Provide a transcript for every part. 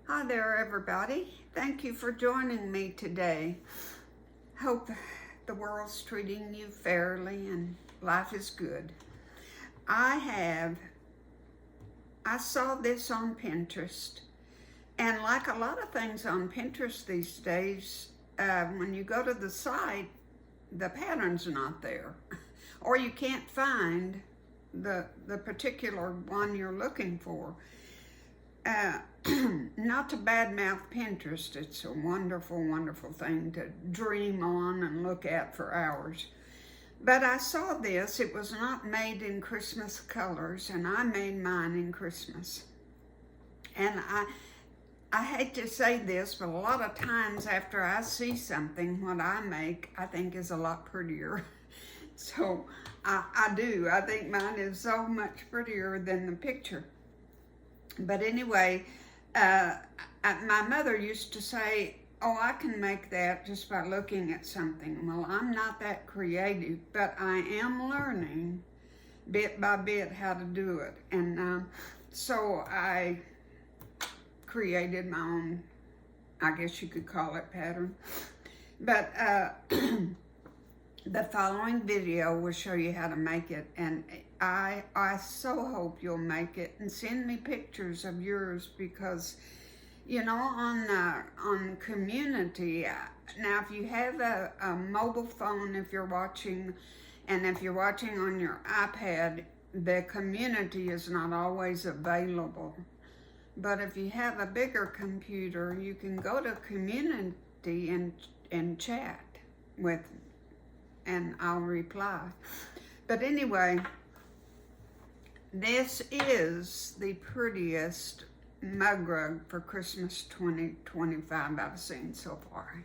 Hi there, everybody. Thank you for joining me today. Hope the world's treating you fairly and life is good. I saw this on Pinterest, and like a lot of things on Pinterest these days, when you go to the site, the pattern's not there, or you can't find the particular one you're looking for. Not to badmouth Pinterest, it's a wonderful, wonderful thing to dream on and look at for hours. But I saw this, it was not made in Christmas colors, and I made mine in Christmas. And I hate to say this, but a lot of times after I see something, what I make, I think is a lot prettier. So I do. I think mine is so much prettier than the picture. But anyway, my mother used to say, oh, I can make that just by looking at something. Well, I'm not that creative, but I am learning bit by bit how to do it. And so I created my own, I guess you could call it, pattern. But the following video will show you how to make it, and I so hope you'll make it and send me pictures of yours, because you know, on community, now if you have a mobile phone, if you're watching, and if you're watching on your iPad, the community is not always available. But if you have a bigger computer, you can go to community and chat with me, and I'll reply. But anyway, this is the prettiest mug rug for Christmas 2025 I've seen so far.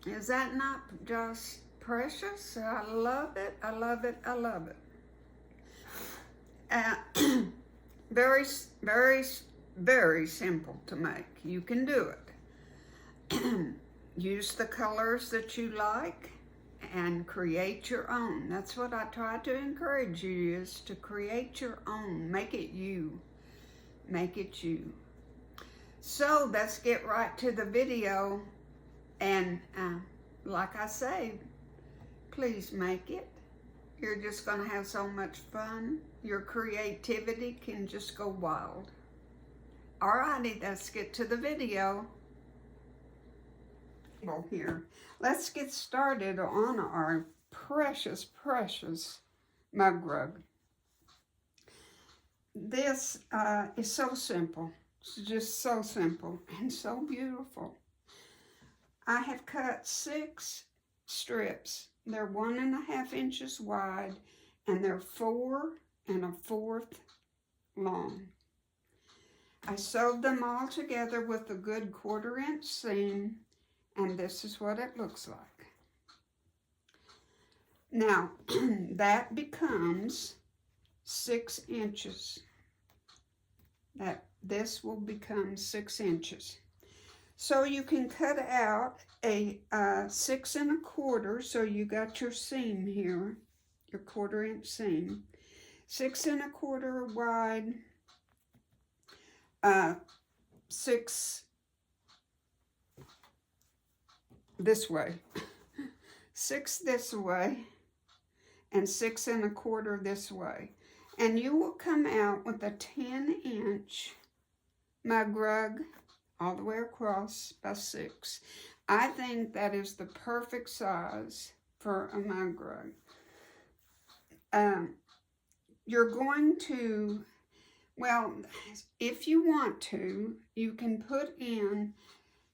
Is that not just precious? I love it, I love it, I love it. Very, very, very simple to make. You can do it. Use the colors that you like and create your own. That's what I try to encourage you, is to create your own. Make it you. Make it you. So let's get right to the video. And like I say, please make it. You're just going to have so much fun. Your creativity can just go wild. Alrighty, let's get to the video. Here, let's get started on our precious, precious mug rug. This is so simple. It's just so simple and so beautiful. I have cut 6 strips. They're 1.5 inches wide, and they're 4 1/4 long. I sewed them all together with a good 1/4 inch seam, and this is what it looks like. Now, that becomes 6 inches. This will become 6 inches. So you can cut out a 6 1/4, so you got your seam here, your 1/4 inch seam. 6 1/4 wide, 6 this way, 6 this way, and 6 1/4 this way. And you will come out with a 10-inch mug rug all the way across by 6. I think that is the perfect size for a mug rug. You're going to, well, if you want to, you can put in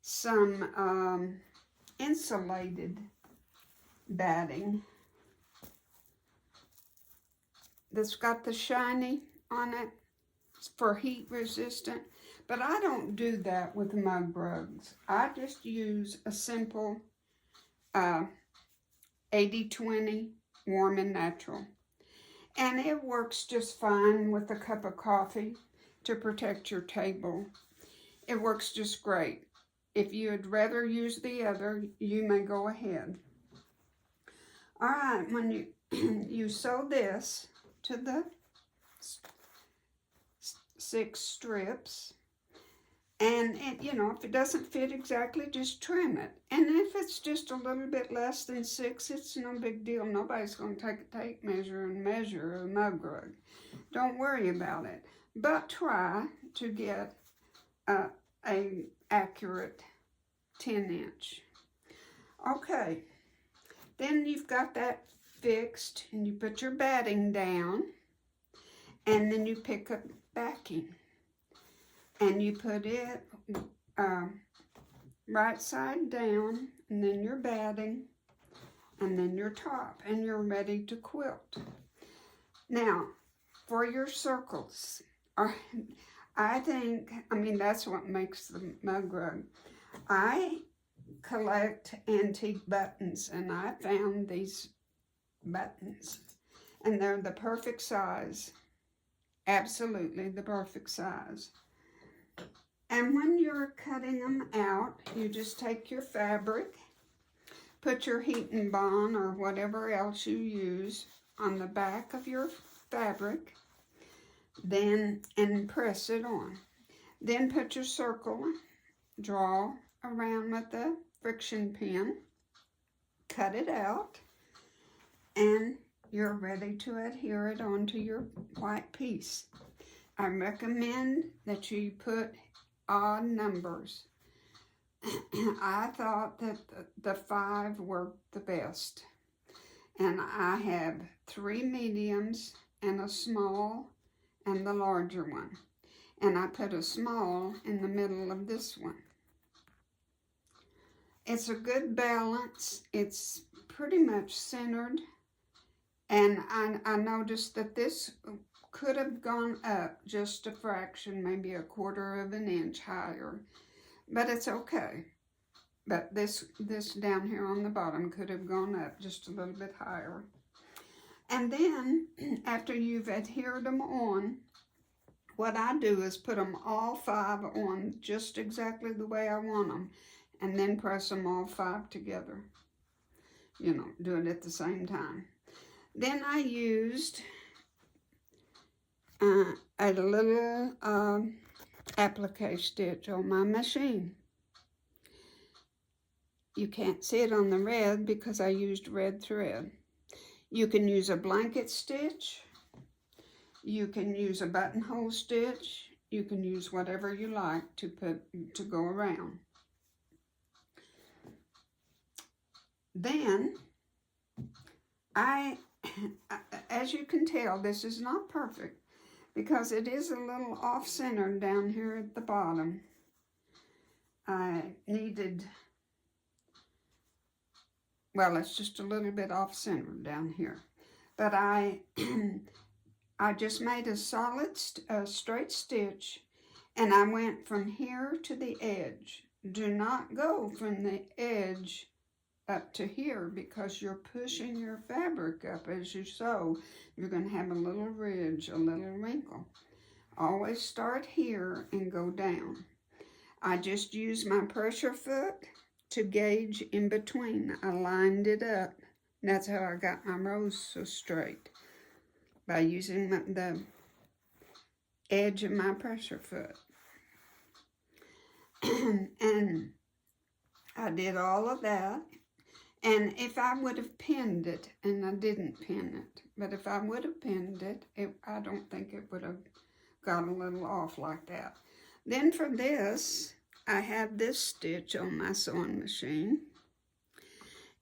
some insulated batting that's got the shiny on it. It's for heat resistant, but I don't do that with mug rugs. I just use a simple 80-20 warm and natural, and it works just fine with a cup of coffee to protect your table. It works just great. If you'd rather use the other, you may go ahead. All right, when you sew this to the 6 strips, And, you know, if it doesn't fit exactly, just trim it. And if it's just a little bit less than 6, it's no big deal. Nobody's going to take a tape measure and measure a mug rug. Don't worry about it. But try to get a accurate 10-inch. Okay, then you've got that fixed, and you put your batting down, and then you pick up backing, and you put it right side down, and then your batting, and then your top, and you're ready to quilt. Now, for your circles, I mean, that's what makes the mug rug. I collect antique buttons, and I found these buttons, and they're the perfect size. Absolutely the perfect size. And when you're cutting them out, you just take your fabric, put your heating bond or whatever else you use on the back of your fabric, then, and press it on. Then put your circle, draw around with the friction pin, cut it out, and you're ready to adhere it onto your white piece. I recommend that you put odd numbers. I thought that the 5 worked the best. And I have 3 mediums and a small and the larger one. And I put a small in the middle of this one. It's a good balance. It's pretty much centered. And I noticed that this could have gone up just a fraction, maybe a 1/4 of an inch higher. But it's okay. But this down here on the bottom could have gone up just a little bit higher. And then, after you've adhered them on, what I do is put them all 5 on just exactly the way I want them, and then press them all 5 together. You know, do it at the same time. Then I used a little applique stitch on my machine. You can't see it on the red because I used red thread. You can use a blanket stitch. You can use a buttonhole stitch. You can use whatever you like to go around. Then, as you can tell, this is not perfect because it is a little off-centered down here at the bottom. I needed, well, it's just a little bit off-centered down here. But I just made a solid straight stitch, and I went from here to the edge. Do not go from the edge up to here because you're pushing your fabric up as you sew. You're going to have a little ridge, a little wrinkle. Always start here and go down. I just used my pressure foot to gauge in between. I lined it up. That's how I got my rows so straight, by using the edge of my pressure foot. And I did all of that. And if I would have pinned it, and I didn't pin it, but if I would have pinned it, I don't think it would have got a little off like that. Then for this, I have this stitch on my sewing machine.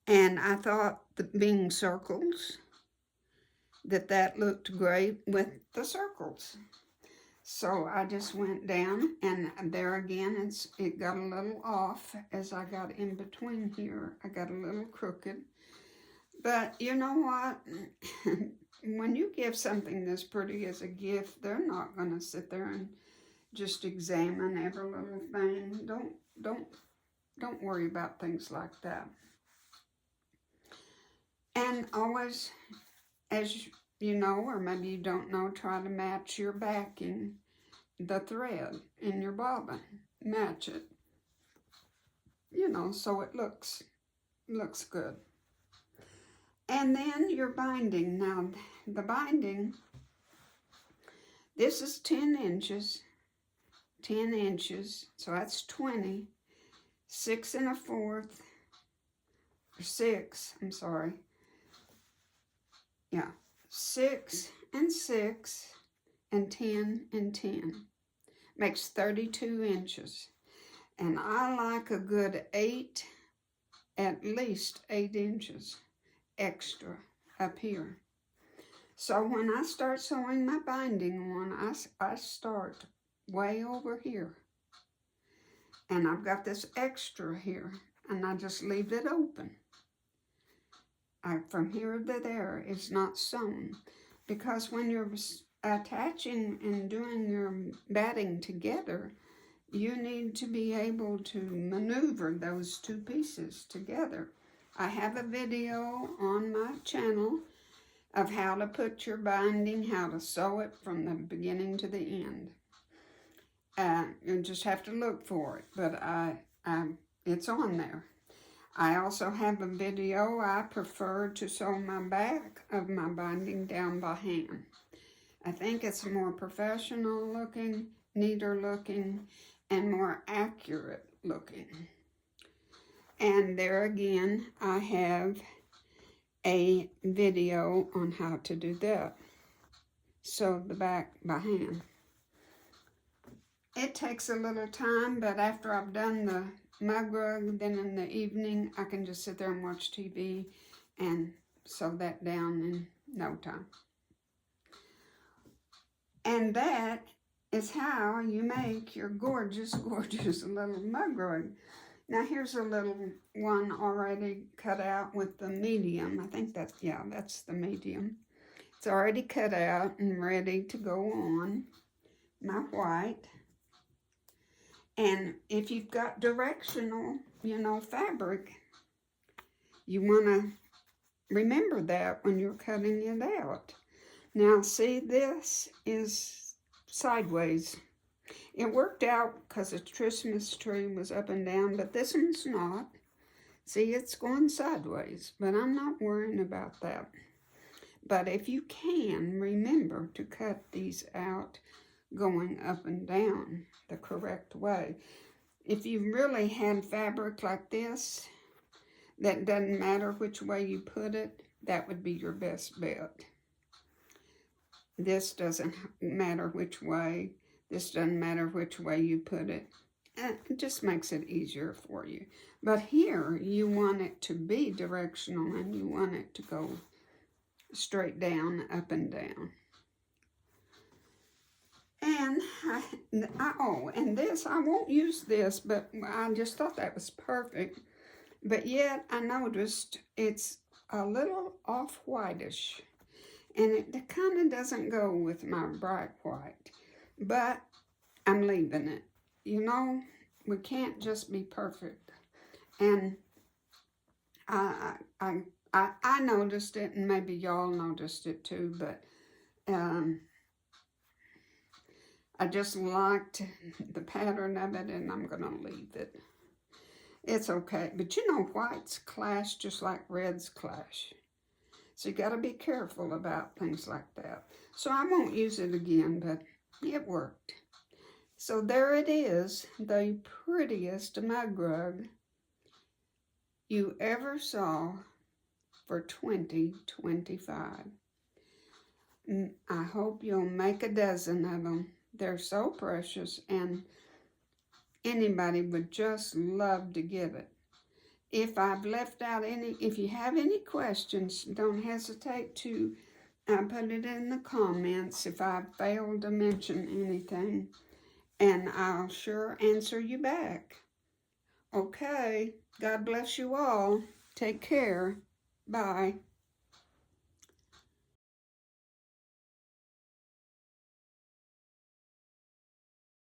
And I thought being circles, that looked great with the circles. So I just went down, and there again, it got a little off as I got in between here. I got a little crooked. But you know what? When you give something this pretty as a gift, they're not going to sit there and just examine every little thing. Don't worry about things like that. And always, as you know, or maybe you don't know, try to match your backing, the thread in your bobbin. Match it, you know, so it looks good. And then your binding. Now, the binding, this is 10 inches, 10 inches, so that's 20, 6 1/4, or 6, I'm sorry, yeah, 6 and 6, and 10 and 10, makes 32 inches, and I like a good 8, at least 8 inches extra up here. So when I start sewing my binding on, I start way over here. And I've got this extra here, and I just leave it open. From here to there, it's not sewn. Because when you're attaching and doing your batting together, you need to be able to maneuver those two pieces together. I have a video on my channel of how to put your binding, how to sew it from the beginning to the end. You just have to look for it, but it's on there. I also have a video. I prefer to sew my back of my binding down by hand. I think it's more professional looking, neater looking, and more accurate looking. And there again, I have a video on how to do that. Sew the back by hand. It takes a little time, but after I've done the mug rug, then in the evening, I can just sit there and watch TV and sew that down in no time. And that is how you make your gorgeous, gorgeous little mug rug. Now here's a little one already cut out with the medium. I think that's, yeah, that's the medium. It's already cut out and ready to go on my white. And if you've got directional, fabric, you want to remember that when you're cutting it out. Now see, this is sideways. It worked out because the Christmas tree was up and down, but this one's not. See, it's going sideways, but I'm not worrying about that. But if you can, remember to cut these out going up and down the correct way. If you really had fabric like this, that doesn't matter which way you put it, that would be your best bet. This doesn't matter which way. This doesn't matter which way you put it. It just makes it easier for you. But here, you want it to be directional and you want it to go straight down, up and down. And and this, I won't use this, but I just thought that was perfect. But yet, I noticed it's a little off-whitish. And it kind of doesn't go with my bright white. But I'm leaving it. We can't just be perfect. And I noticed it, and maybe y'all noticed it too, but I just liked the pattern of it, and I'm going to leave it. It's okay. But whites clash just like reds clash. So you got to be careful about things like that. So I won't use it again, but it worked. So there it is, the prettiest mug rug you ever saw for 2025. I hope you'll make a dozen of them. They're so precious, and anybody would just love to get it. If I've left out if you have any questions, don't hesitate to put it in the comments if I've failed to mention anything, and I'll sure answer you back. Okay, God bless you all. Take care. Bye.